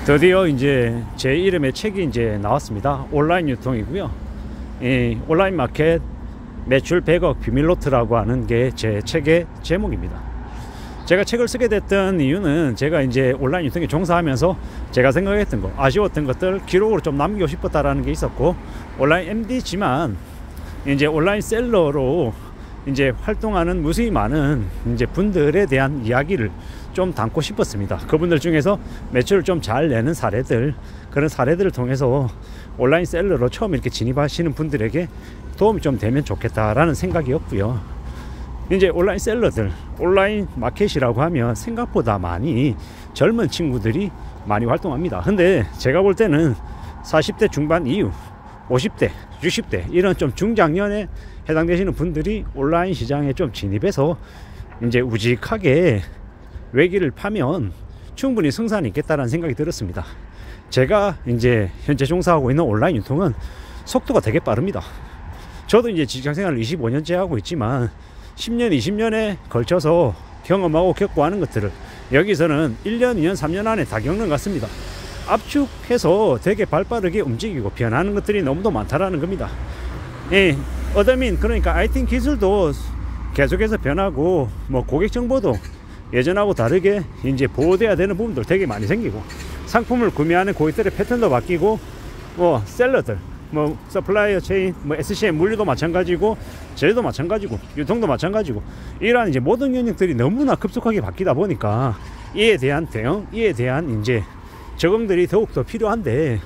드디어 이제 제 이름의 책이 이제 나왔습니다. 온라인 유통이고요. 이 온라인 마켓 매출 100억 비밀노트라고 하는 게 제 책의 제목입니다. 제가 책을 쓰게 됐던 이유는 제가 이제 온라인 유통에 종사하면서 제가 생각했던 거, 아쉬웠던 것들 기록으로 좀 남기고 싶었다라는 게 있었고, 온라인 MD지만 이제 온라인 셀러로 이제 활동하는 무수히 많은 이제 분들에 대한 이야기를 좀 담고 싶었습니다. 그분들 중에서 매출을 좀 잘 내는 사례들, 그런 사례들을 통해서 온라인 셀러로 처음 이렇게 진입하시는 분들에게 도움이 좀 되면 좋겠다라는 생각이었고요. 이제 온라인 셀러들, 온라인 마켓이라고 하면 생각보다 많이 젊은 친구들이 많이 활동합니다. 근데 제가 볼 때는 40대 중반 이후 50대, 60대 이런 좀 중장년에 해당되시는 분들이 온라인 시장에 좀 진입해서 이제 우직하게 외기를 파면 충분히 승산이 있겠다는 생각이 들었습니다. 제가 이제 현재 종사하고 있는 온라인 유통은 속도가 되게 빠릅니다. 저도 이제 직장생활을 25년째 하고 있지만 10년, 20년에 걸쳐서 경험하고 겪고 하는 것들을 여기서는 1년, 2년, 3년 안에 다 겪는 것 같습니다. 압축해서 되게 발빠르게 움직이고 변하는 것들이 너무도 많다라는 겁니다. 예, 어드민, 그러니까 IT 기술도 계속해서 변하고, 뭐 고객 정보도 예전하고 다르게 이제 보호돼야 되는 부분들 되게 많이 생기고, 상품을 구매하는 고객들의 패턴도 바뀌고, 뭐 셀러들, 뭐 서플라이어 체인, 뭐 SCM 물류도 마찬가지고, 재료도 마찬가지고, 유통도 마찬가지고, 이러한 이제 모든 영역들이 너무나 급속하게 바뀌다 보니까 이에 대한 대응, 이에 대한 이제 적응들이 더욱더 필요한데,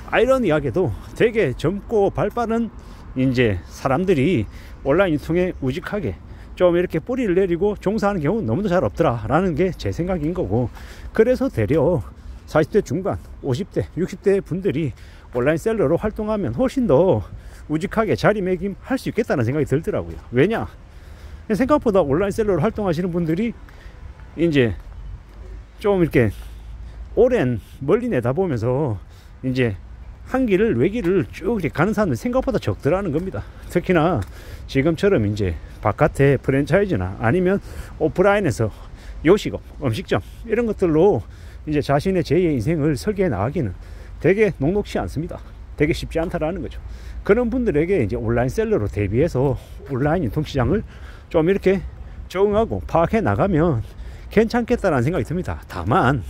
아이러니하게도 되게 젊고 발빠른 이제 사람들이 온라인 유통에 우직하게 좀 이렇게 뿌리를 내리고 종사하는 경우는 너무도 잘 없더라 라는 게 제 생각인 거고, 그래서 되려 40대 중반, 50대, 60대 분들이 온라인 셀러로 활동하면 훨씬 더 우직하게 자리매김할 수 있겠다는 생각이 들더라고요. 왜냐? 생각보다 온라인 셀러로 활동하시는 분들이 이제 좀 이렇게 오랜 멀리 내다보면서 이제 한 길을 외길을 쭉 이렇게 가는 사람들이 생각보다 적더라는 겁니다. 특히나 지금처럼 이제 바깥에 프랜차이즈나 아니면 오프라인에서 요식업, 음식점 이런 것들로 이제 자신의 제2의 인생을 설계해 나가기는 되게 녹록치 않습니다. 되게 쉽지 않다라는 거죠. 그런 분들에게 이제 온라인 셀러로 대비해서 온라인 유통시장을 좀 이렇게 적응하고 파악해 나가면 괜찮겠다라는 생각이 듭니다. 다만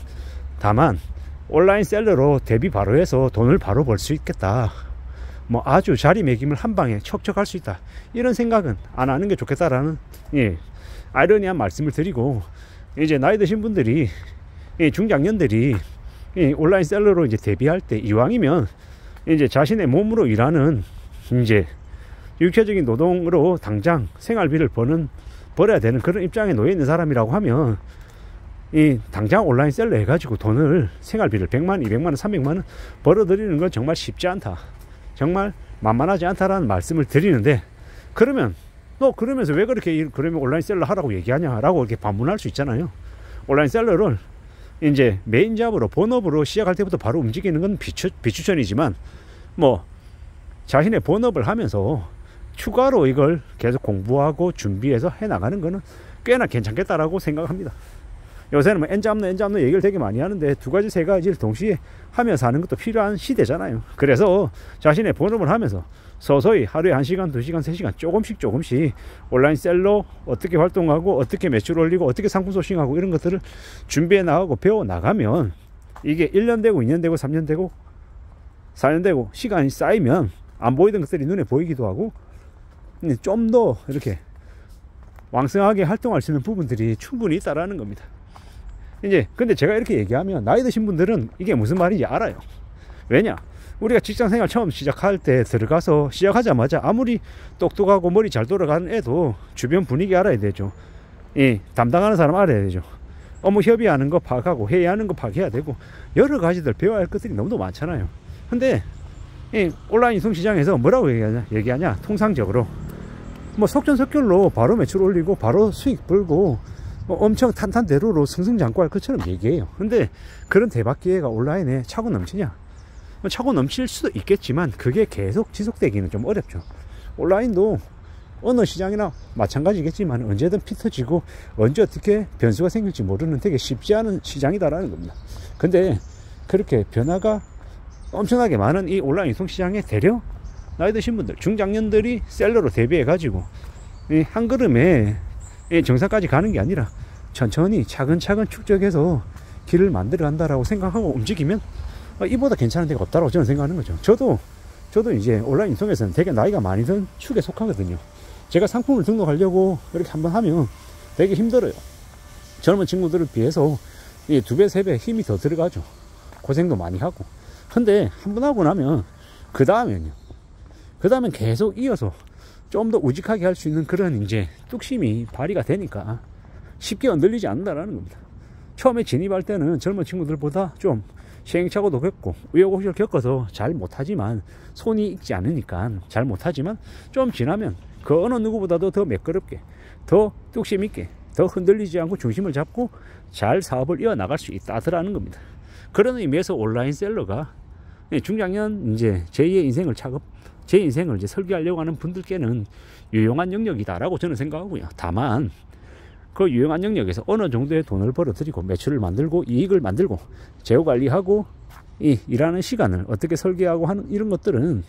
온라인 셀러로 대비 바로 해서 돈을 바로 벌 수 있겠다, 뭐 아주 자리매김을 한 방에 척척할 수 있다, 이런 생각은 안 하는 게 좋겠다라는 아이러니한 말씀을 드리고, 이제 나이 드신 분들이, 중장년들이 온라인 셀러로 이제 대비할 때 이왕이면 이제 자신의 몸으로 일하는 이제 육체적인 노동으로 당장 생활비를 벌어야 되는 그런 입장에 놓여 있는 사람이라고 하면 당장 온라인 셀러 해가지고 돈을, 생활비를 100만, 200만 원, 300만 원 벌어들이는 건 정말 쉽지 않다, 정말 만만하지 않다라는 말씀을 드리는데, 그러면 너 그러면서 왜 그렇게 그러면 온라인 셀러 하라고 얘기하냐라고 이렇게 반문할 수 있잖아요. 온라인 셀러를 이제 메인 잡으로, 본업으로 시작할 때부터 바로 움직이는 건 비추천이지만, 뭐 자신의 본업을 하면서 추가로 이걸 계속 공부하고 준비해서 해나가는 거는 꽤나 괜찮겠다라고 생각합니다. 요새는 뭐 N 잡는 얘기를 되게 많이 하는데, 두 가지, 세 가지를 동시에 하면서 하는 것도 필요한 시대잖아요. 그래서 자신의 본업을 하면서 서서히 하루에 1시간, 2시간, 3시간 조금씩 온라인 셀러 어떻게 활동하고, 어떻게 매출 올리고, 어떻게 상품 소싱하고, 이런 것들을 준비해 나가고 배워 나가면 이게 1년 되고 2년 되고 3년 되고 4년 되고 시간이 쌓이면 안 보이던 것들이 눈에 보이기도 하고, 좀 더 이렇게 왕성하게 활동할 수 있는 부분들이 충분히 있다라는 겁니다. 이제 근데 제가 이렇게 얘기하면 나이 드신 분들은 이게 무슨 말인지 알아요. 왜냐? 우리가 직장생활 처음 시작할 때 들어가서 시작하자마자 아무리 똑똑하고 머리 잘 돌아가는 애도 주변 분위기 알아야 되죠. 담당하는 사람 알아야 되죠. 업무 협의하는 거 파악하고, 회의하는 거 파악해야 되고, 여러 가지들 배워야 할 것들이 너무도 많잖아요. 근데 온라인 유통시장에서 뭐라고 얘기하냐? 통상적으로 뭐 속전속결로 바로 매출 올리고 바로 수익 벌고 엄청 탄탄대로로 승승장구할 것처럼 얘기해요. 근데 그런 대박 기회가 온라인에 차고 넘치냐? 차고 넘칠 수도 있겠지만 그게 계속 지속되기는 좀 어렵죠. 온라인도 어느 시장이나 마찬가지겠지만 언제든 피 터지고 언제 어떻게 변수가 생길지 모르는 되게 쉽지 않은 시장이다라는 겁니다. 근데 그렇게 변화가 엄청나게 많은 이 온라인 유통시장에 대려 나이 드신 분들, 중장년들이 셀러로 대비해 가지고 한 걸음에 정상까지 가는 게 아니라 천천히 차근차근 축적해서 길을 만들어 간다라고 생각하고 움직이면 이보다 괜찮은 데가 없다고 저는 생각하는 거죠. 저도 이제 온라인 유통에서는 되게 나이가 많이 든 축에 속하거든요. 제가 상품을 등록하려고 이렇게 한번 하면 되게 힘들어요. 젊은 친구들에 비해서 2배, 3배 힘이 더 들어가죠. 고생도 많이 하고. 근데 한번 하고 나면 그 다음엔 계속 이어서 좀 더 우직하게 할 수 있는 그런 이제 뚝심이 발휘가 되니까 쉽게 흔들리지 않는다라는 겁니다. 처음에 진입할 때는 젊은 친구들보다 좀 시행착오도 겪고 우여곡절 겪어서 잘 못하지만, 손이 익지 않으니까 잘 못하지만, 좀 지나면 그 어느 누구보다도 더 매끄럽게, 더 뚝심 있게, 더 흔들리지 않고 중심을 잡고 잘 사업을 이어나갈 수 있다더라는 겁니다. 그런 의미에서 온라인 셀러가 중장년 이제 제2의 인생을 이제 설계하려고 하는 분들께는 유용한 영역이다라고 저는 생각하고요. 다만 그 유용한 영역에서 어느 정도의 돈을 벌어들이고 매출을 만들고 이익을 만들고 재고 관리하고 일하는 시간을 어떻게 설계하고 하는 이런 것들은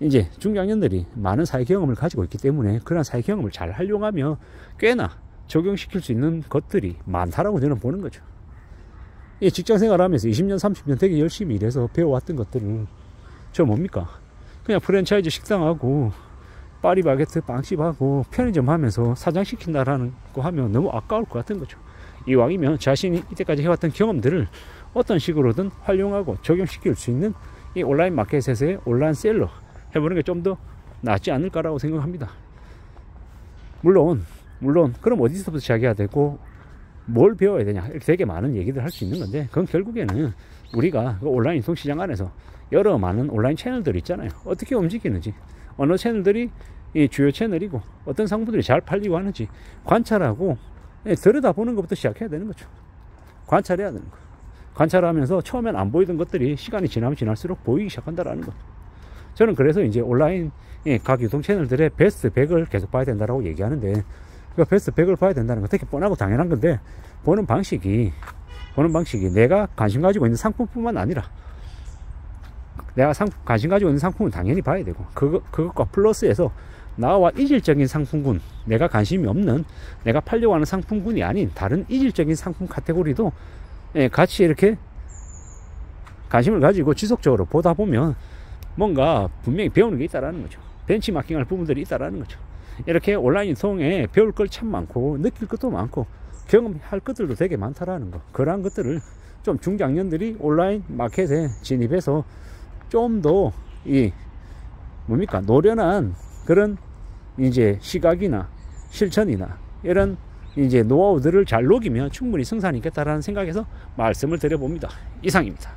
이제 중장년들이 많은 사회 경험을 가지고 있기 때문에 그런 사회 경험을 잘 활용하며 꽤나 적용시킬 수 있는 것들이 많다라고 저는 보는 거죠. 직장 생활하면서 20년 30년 되게 열심히 일해서 배워왔던 것들은 저 뭡니까? 그냥 프랜차이즈 식당하고 파리바게트 빵집하고 편의점 하면서 사장시킨다라는 거 하면 너무 아까울 것 같은 거죠. 이왕이면 자신이 이때까지 해왔던 경험들을 어떤 식으로든 활용하고 적용시킬 수 있는 이 온라인 마켓에서의 온라인 셀러 해보는 게 좀 더 낫지 않을까라고 생각합니다. 물론 그럼 어디서부터 시작해야 되고 뭘 배워야 되냐, 이렇게 되게 많은 얘기들 할 수 있는 건데, 그건 결국에는 우리가 그 온라인 유통시장 안에서 여러 많은 온라인 채널들 있잖아요. 어떻게 움직이는지, 어느 채널들이 이 주요 채널이고 어떤 상품들이 잘 팔리고 하는지 관찰하고 들여다보는 것부터 시작해야 되는 거죠. 관찰해야 되는 거. 관찰하면서 처음엔 안 보이던 것들이 시간이 지나면 지날수록 보이기 시작한다라는 거. 저는 그래서 이제 온라인 각 유통 채널들의 베스트 100을 계속 봐야 된다라고 얘기하는데, 그 베스트 100을 봐야 된다는 건 되게 뻔하고 당연한 건데, 보는 방식이 내가 관심 가지고 있는 상품뿐만 아니라 내가 관심 가지고 있는 상품은 당연히 봐야 되고, 그것과 플러스해서 나와 이질적인 상품군, 내가 관심이 없는, 내가 팔려고 하는 상품군이 아닌 다른 이질적인 상품 카테고리도 같이 이렇게 관심을 가지고 지속적으로 보다 보면 뭔가 분명히 배우는 게 있다라는 거죠. 벤치마킹할 부분들이 있다라는 거죠. 이렇게 온라인 유통에 배울 걸 참 많고 느낄 것도 많고 경험할 것들도 되게 많다라는 거. 그러한 것들을 좀 중장년들이 온라인 마켓에 진입해서 좀 더 노련한 그런 이제 시각이나 실천이나 이런 이제 노하우들을 잘 녹이면 충분히 승산이 있겠다라는 생각에서 말씀을 드려봅니다. 이상입니다.